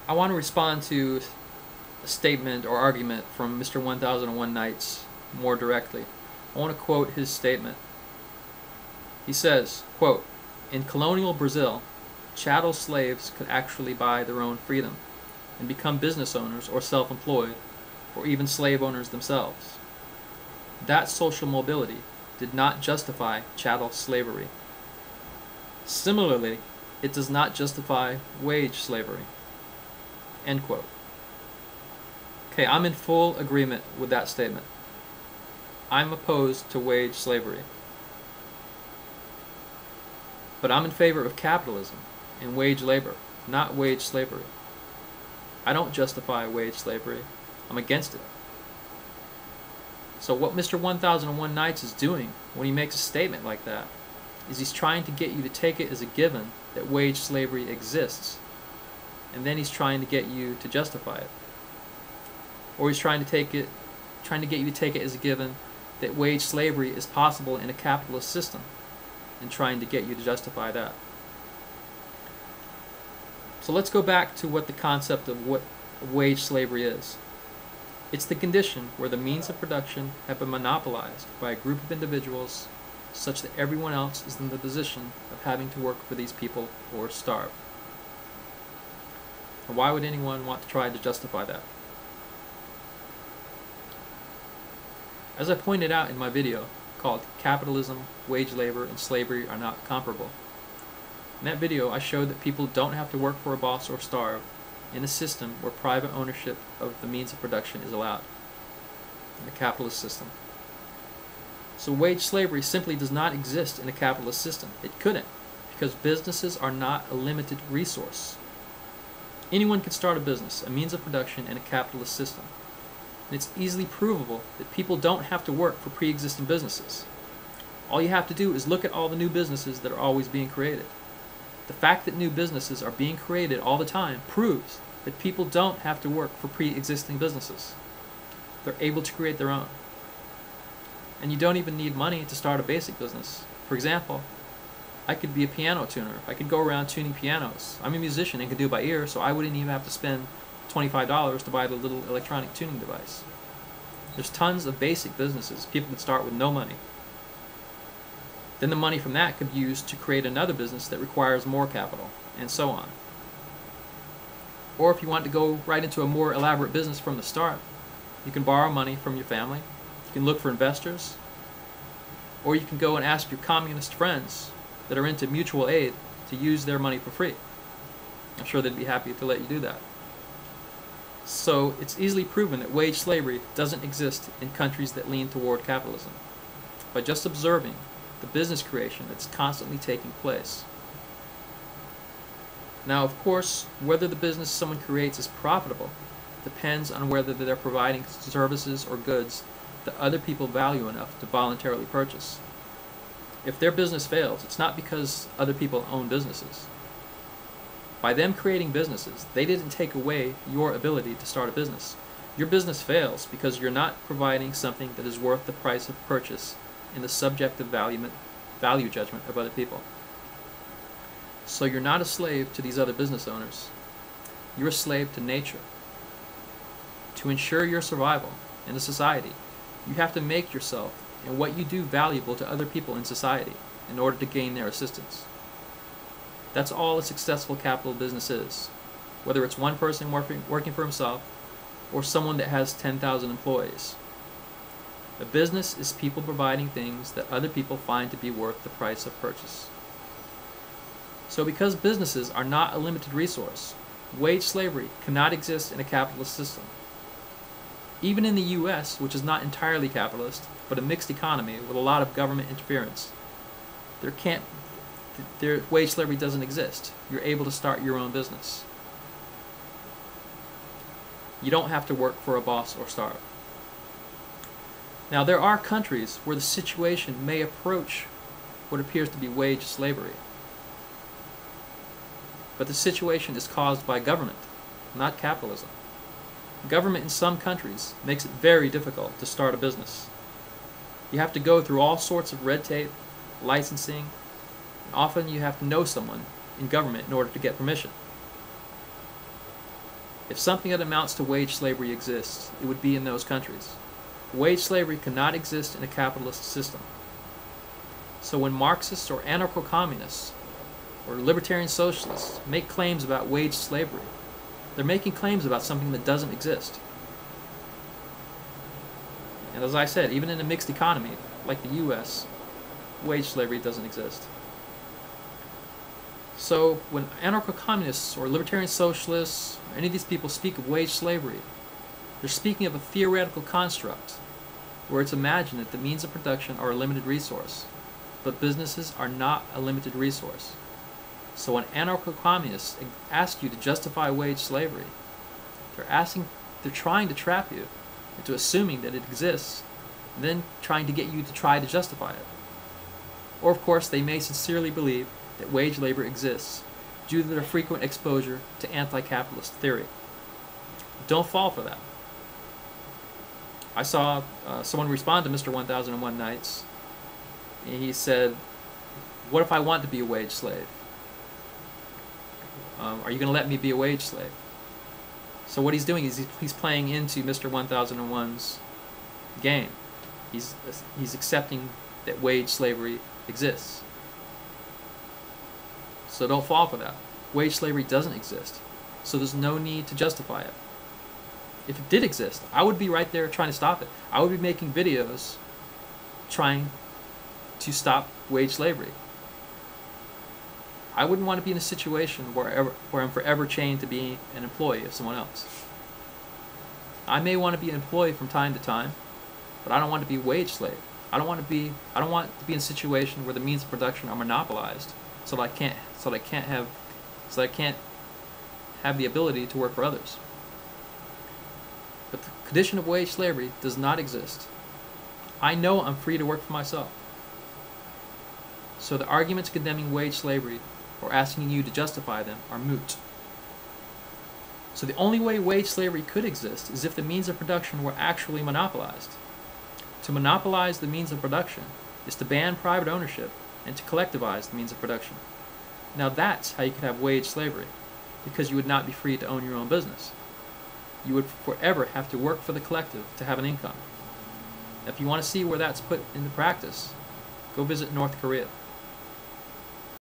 I want to respond to a statement or argument from Mr. 1001 Nights more directly. I want to quote his statement. He says, quote, "In colonial Brazil, chattel slaves could actually buy their own freedom and become business owners or self-employed or even slave owners themselves. That social mobility did not justify chattel slavery. Similarly, it does not justify wage slavery." End quote. Okay, I'm in full agreement with that statement. I'm opposed to wage slavery. But I'm in favor of capitalism and wage labor, not wage slavery. I don't justify wage slavery. I'm against it. So what Mr. 1001 Nights is doing when he makes a statement like that is he's trying to get you to take it as a given that wage slavery exists, and then he's trying to get you to justify it. Or he's trying to get you to take it as a given that wage slavery is possible in a capitalist system, and trying to get you to justify that. So let's go back to what the concept of what wage slavery is. It's the condition where the means of production have been monopolized by a group of individuals such that everyone else is in the position of having to work for these people or starve. And why would anyone want to try to justify that? As I pointed out in my video called "Capitalism, Wage Labor, and Slavery Are Not Comparable," in that video I showed that people don't have to work for a boss or starve in a system where private ownership of the means of production is allowed, in a capitalist system. So wage slavery simply does not exist in a capitalist system. It couldn't, because businesses are not a limited resource. Anyone can start a business, a means of production, in a capitalist system. And it's easily provable that people don't have to work for pre-existing businesses. All you have to do is look at all the new businesses that are always being created. The fact that new businesses are being created all the time proves that people don't have to work for pre-existing businesses. They're able to create their own. And you don't even need money to start a basic business. For example, I could be a piano tuner. I could go around tuning pianos. I'm a musician and can do it by ear, so I wouldn't even have to spend $25 to buy the little electronic tuning device. There's tons of basic businesses people can start with no money. Then the money from that could be used to create another business that requires more capital, and so on. Or if you want to go right into a more elaborate business from the start, you can borrow money from your family, you can look for investors, or you can go and ask your communist friends that are into mutual aid to use their money for free. I'm sure they'd be happy to let you do that. So it's easily proven that wage slavery doesn't exist in countries that lean toward capitalism, by just observing the business creation that's constantly taking place. Now, of course, whether the business someone creates is profitable depends on whether they're providing services or goods that other people value enough to voluntarily purchase. If their business fails, it's not because other people own businesses. By them creating businesses, they didn't take away your ability to start a business. Your business fails because you're not providing something that is worth the price of purchase in the subjective value judgment of other people. So you're not a slave to these other business owners. You're a slave to nature. To ensure your survival in a society, you have to make yourself and what you do valuable to other people in society in order to gain their assistance. That's all a successful capital business is, whether it's one person working for himself or someone that has 10,000 employees. A business is people providing things that other people find to be worth the price of purchase. So because businesses are not a limited resource, wage slavery cannot exist in a capitalist system. Even in the US, which is not entirely capitalist, but a mixed economy with a lot of government interference, wage slavery doesn't exist. You're able to start your own business. You don't have to work for a boss or starve. Now, there are countries where the situation may approach what appears to be wage slavery. But the situation is caused by government, not capitalism. Government in some countries makes it very difficult to start a business. You have to go through all sorts of red tape, licensing, and often you have to know someone in government in order to get permission. If something that amounts to wage slavery exists, it would be in those countries. Wage slavery cannot exist in a capitalist system. So when Marxists or anarcho-communists or libertarian socialists make claims about wage slavery, they're making claims about something that doesn't exist. And as I said, even in a mixed economy like the US, wage slavery doesn't exist. So when anarcho-communists or libertarian socialists, or any of these people speak of wage slavery, they're speaking of a theoretical construct where it's imagined that the means of production are a limited resource, but businesses are not a limited resource. So when anarcho-communists ask you to justify wage slavery, they're trying to trap you into assuming that it exists, and then trying to get you to try to justify it. Or of course, they may sincerely believe that wage labor exists due to their frequent exposure to anti-capitalist theory. Don't fall for that. I saw someone respond to Mr. 1001 Nights, and he said, "What if I want to be a wage slave? Are you going to let me be a wage slave?" So what he's doing is he's playing into Mr. 1001's game. He's accepting that wage slavery exists. So don't fall for that. Wage slavery doesn't exist, so there's no need to justify it. If it did exist, I would be right there trying to stop it. I would be making videos trying to stop wage slavery. I wouldn't want to be in a situation where I'm forever chained to being an employee of someone else. I may want to be an employee from time to time, but I don't want to be a wage slave. I don't want to be in a situation where the means of production are monopolized, so that I can't have the ability to work for others. But the condition of wage slavery does not exist. I know I'm free to work for myself. So the arguments condemning wage slavery or asking you to justify them are moot. So the only way wage slavery could exist is if the means of production were actually monopolized. To monopolize the means of production is to ban private ownership and to collectivize the means of production. Now that's how you could have wage slavery, because you would not be free to own your own business. You would forever have to work for the collective to have an income. If you want to see where that's put into practice, go visit North Korea.